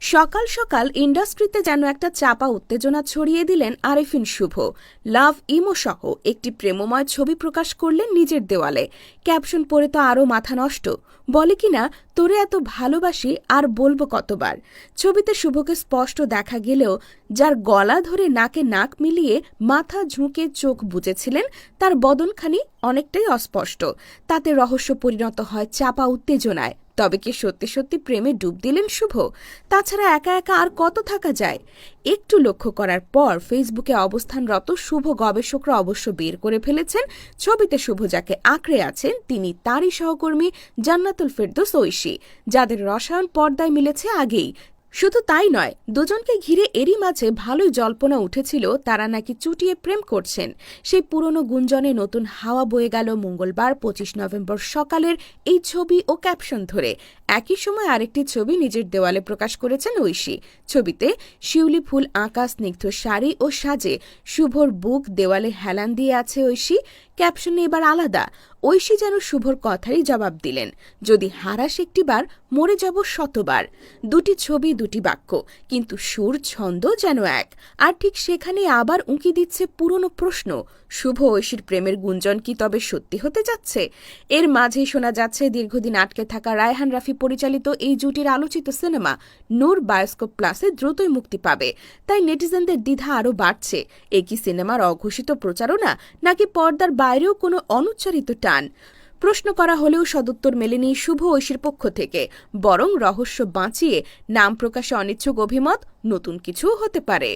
সকাল সকাল ইন্ডাস্ট্রিতে যেন একটা চাপা উত্তেজনা ছড়িয়ে দিলেন আরেফিন শুভ। লাভ ইমো সহ একটি প্রেমময় ছবি প্রকাশ করলেন নিজের দেওয়ালে। ক্যাপশন পড়ে তো আরও মাথা নষ্ট, বলে কিনা তোরে এত ভালোবাসি আর বলবো কতবার। ছবিতে শুভকে স্পষ্ট দেখা গেলেও যার গলা ধরে নাকে নাক মিলিয়ে মাথা ঝুঁকে চোখ বুজেছিলেন তার বদনখানি অনেকটাই অস্পষ্ট। তাতে রহস্য পরিণত হয় চাপা উত্তেজনায়। তবে কি সত্যি সত্যি প্রেমে ডুব দিলেন শুভ? তাছাড়া একা একা আর কত থাকা যায়? একটু লক্ষ্য করার পর ফেসবুকে অবস্থানরত শুভ গবেষকরা অবশ্য বের করে ফেলেছেন ছবিতে শুভ যাকে আঁকড়ে আছেন তিনি তারই সহকর্মী জান্নাতুল ফেরদৌস ঐশী, যাদের রসায়ন পর্দায় মিলেছে আগেই। শুধু তাই নয়, দুজনকে ঘিরে এরই মাঝে ভালোই জল্পনা উঠেছিল তারা নাকি চুটিয়ে প্রেম করছেন। সেই পুরনো গুঞ্জনে নতুন হাওয়া বয়ে গেল মঙ্গলবার ২৫ নভেম্বর সকালের এই ছবি ও ক্যাপশন ধরে। একই সময় আরেকটি ছবি নিজের দেওয়ালে প্রকাশ করেছেন ঐশী। ছবিতে শিউলি ফুল আঁকা স্নিগ্ধ শাড়ি ও সাজে শুভর বুক দেওয়ালে হেলান দিয়ে আছে ঐশী। ক্যাপশনে এবার আলাদা, ঐশী যেন শুভর কথারই জবাব দিলেন, যদি হারাস একটিবার মরে যাব শতবার। দুটি ছবি দুটি বাক্য, কিন্তু সুর ছন্দ যেন এক। আর ঠিক সেখানে আবার উঁকি দিচ্ছে পুরনো প্রশ্ন, শুভ ঐশীর প্রেমের গুঞ্জন কি তবে সত্যি হতে যাচ্ছে? এর মাঝেই শোনা যাচ্ছে দীর্ঘদিন আটকে থাকা রায়হান রাফি পরিচালিত এই জুটির আলোচিত সিনেমা নূর বায়োস্কোপ প্লাসে দ্রুতই মুক্তি পাবে। তাই নেটিজেনদের দ্বিধা আরও বাড়ছে, এ কি সিনেমার অঘোষিত প্রচারণা নাকি পর্দার বাইরেও কোনো অনুচ্চারিত টান? প্রশ্ন করা হলেও সদুত্তর মেলেনি শুভ ঐশীর পক্ষ থেকে, বরং রহস্য বাঁচিয়ে নাম প্রকাশে অনিচ্ছুক অভিমত নতুন কিছুও হতে পারে।